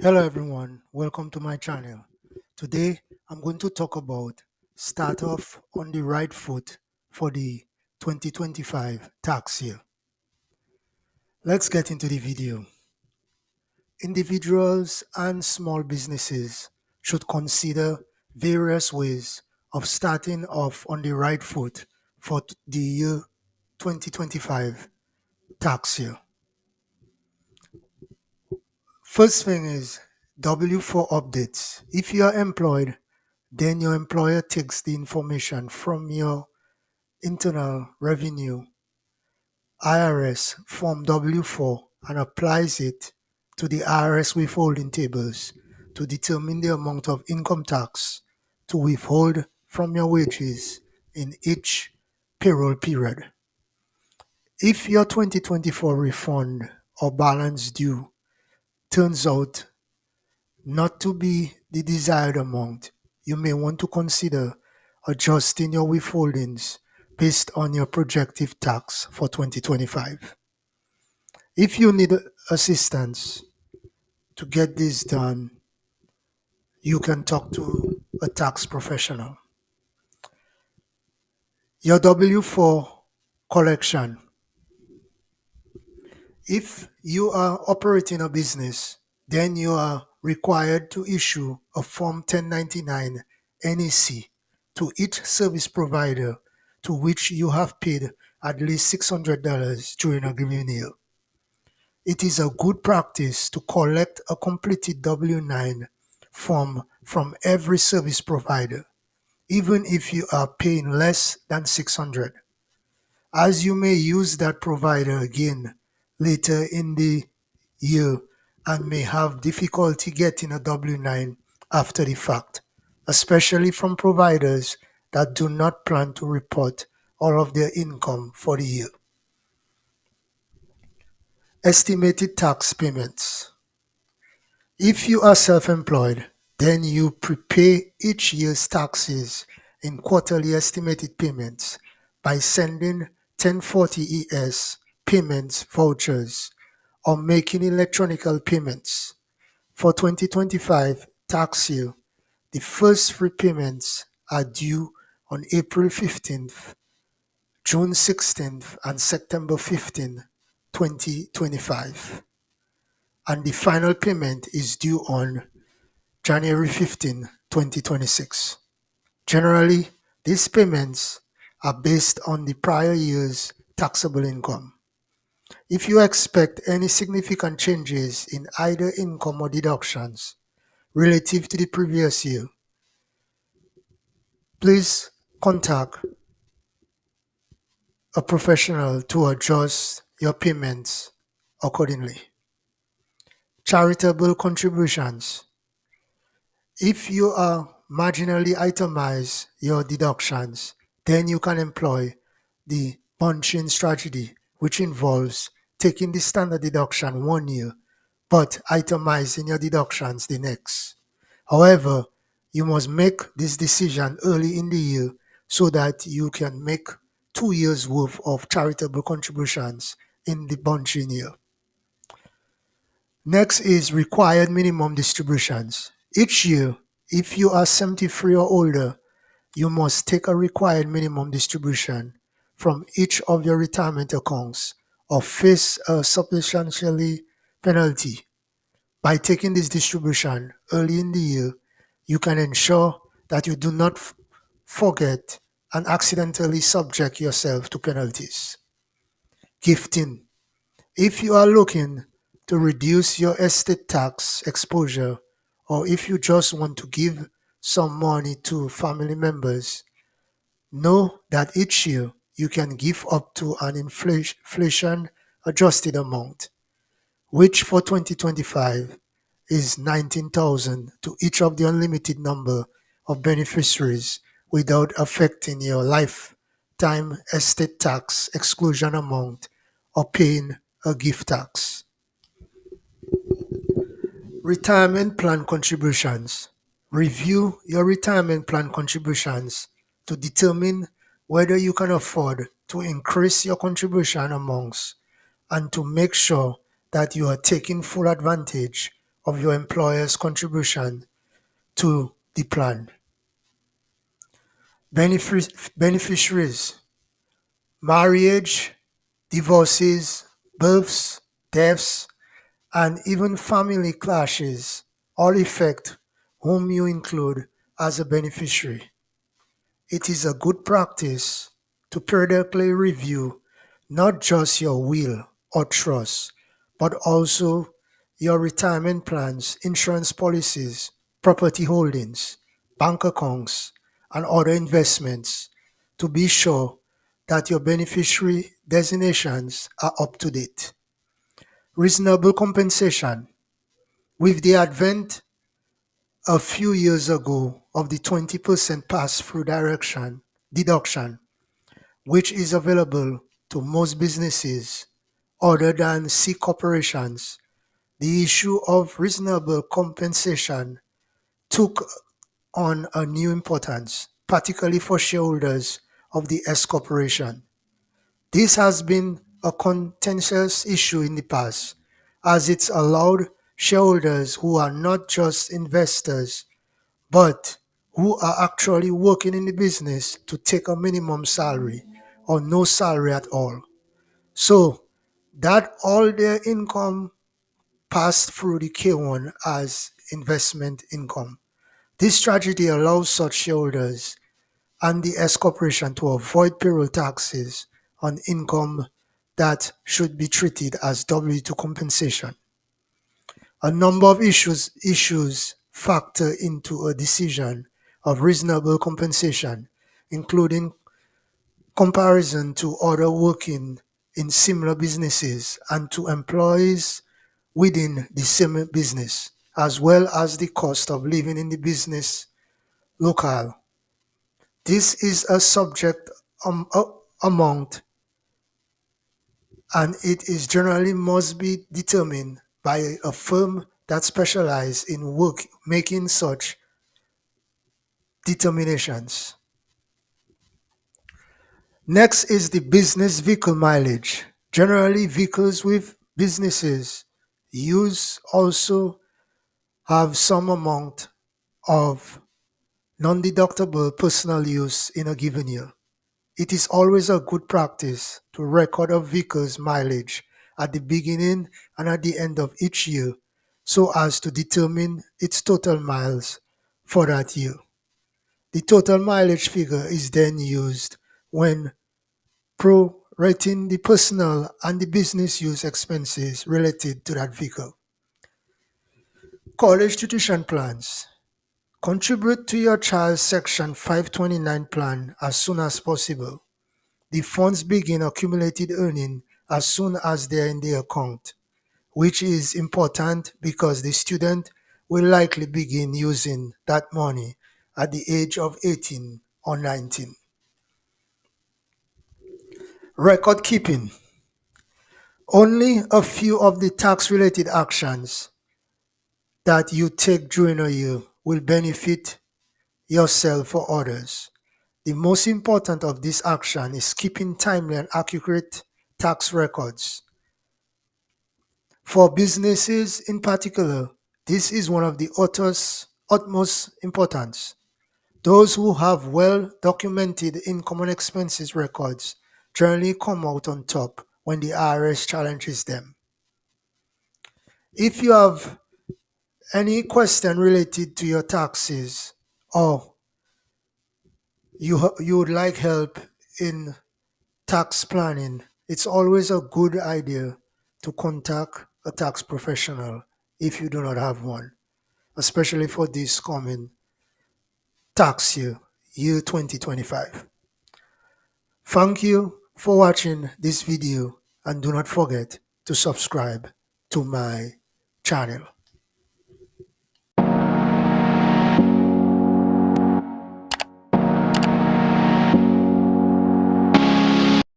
Hello everyone, welcome to my channel. Today I'm going to talk about start off on the right foot for the 2025 tax year. Let's get into the video. Individuals and small businesses should consider various ways of starting off on the right foot for the year 2025 tax year. First thing is W4 updates. If you are employed, then your employer takes the information from your Internal Revenue IRS Form W4 and applies it to the IRS withholding tables to determine the amount of income tax to withhold from your wages in each payroll period. If your 2024 refund or balance due turns out not to be the desired amount, you may want to consider adjusting your withholdings based on your projected tax for 2025. If you need assistance to get this done, you can talk to a tax professional. Your W4 collection. If you are operating a business, then you are required to issue a Form 1099 NEC to each service provider to which you have paid at least $600 during a given year. It is a good practice to collect a completed W9 form from every service provider, even if you are paying less than $600, as you may use that provider again later in the year and may have difficulty getting a W9 after the fact, especially from providers that do not plan to report all of their income for the year. Estimated tax payments. If you are self-employed, then you prepay each year's taxes in quarterly estimated payments by sending 1040-ES payments vouchers or making electronical payments. For 2025 tax year, the first three payments are due on April 15th, June 16th, and September 15th, 2025. And the final payment is due on January 15, 2026. Generally, these payments are based on the prior year's taxable income. If you expect any significant changes in either income or deductions relative to the previous year, please contact a professional to adjust your payments accordingly. Charitable contributions. If you are marginally itemize your deductions, then you can employ the bunching strategy, which involves taking the standard deduction one year, but itemizing your deductions the next. However, you must make this decision early in the year so that you can make 2 years worth of charitable contributions in the bunching year. Next is required minimum distributions. Each year, if you are 73 or older, you must take a required minimum distribution from each of your retirement accounts or face a substantially penalty. By taking this distribution early in the year, you can ensure that you do not forget and accidentally subject yourself to penalties. Gifting. If you are looking to reduce your estate tax exposure, or if you just want to give some money to family members, know that each year you can give up to an inflation adjusted amount, which for 2025 is 19,000 to each of the unlimited number of beneficiaries without affecting your lifetime estate tax exclusion amount or paying a gift tax. Retirement plan contributions. Review your retirement plan contributions to determine whether you can afford to increase your contribution amounts and to make sure that you are taking full advantage of your employer's contribution to the plan. Beneficiaries: marriage, divorces, births, deaths, and even family clashes all affect whom you include as a beneficiary. It is a good practice to periodically review not just your will or trust, but also your retirement plans, insurance policies, property holdings, bank accounts, and other investments to be sure that your beneficiary designations are up to date. Reasonable compensation. With the advent a few years ago of the 20% pass-through deduction, which is available to most businesses other than C corporations, the issue of reasonable compensation took on a new importance, particularly for shareholders of the S corporation. This has been a contentious issue in the past, as it's allowed shareholders who are not just investors but who are actually working in the business to take a minimum salary or no salary at all, so that all their income passed through the K1 as investment income. This strategy allows such shareholders and the S corporation to avoid payroll taxes on income that should be treated as W2 compensation. A number of issues factor into a decision of reasonable compensation, including comparison to other working in similar businesses and to employees within the same business, as well as the cost of living in the business locale. This is a subject amount, and it is generally must be determined by a firm that specializes in making such determinations. Next is the business vehicle mileage. Generally, vehicles with businesses use also have some amount of non-deductible personal use in a given year. It is always a good practice to record a vehicle's mileage at the beginning and at the end of each year so as to determine its total miles for that year. The total mileage figure is then used when prorating the personal and the business use expenses related to that vehicle. College tuition plans. Contribute to your child's Section 529 plan as soon as possible. The funds begin accumulated earning as soon as they are in the account, which is important because the student will likely begin using that money at the age of 18 or 19. Record keeping. Only a few of the tax-related actions that you take during a year will benefit yourself or others. The most important of this action is keeping timely and accurate tax records. For businesses in particular, this is one of the utmost importance. Those who have well-documented income and expenses records generally come out on top when the IRS challenges them. If you have any question related to your taxes or you would like help in tax planning, it's always a good idea to contact a tax professional if you do not have one, especially for this coming tax year 2025. Thank you for watching this video and do not forget to subscribe to my channel.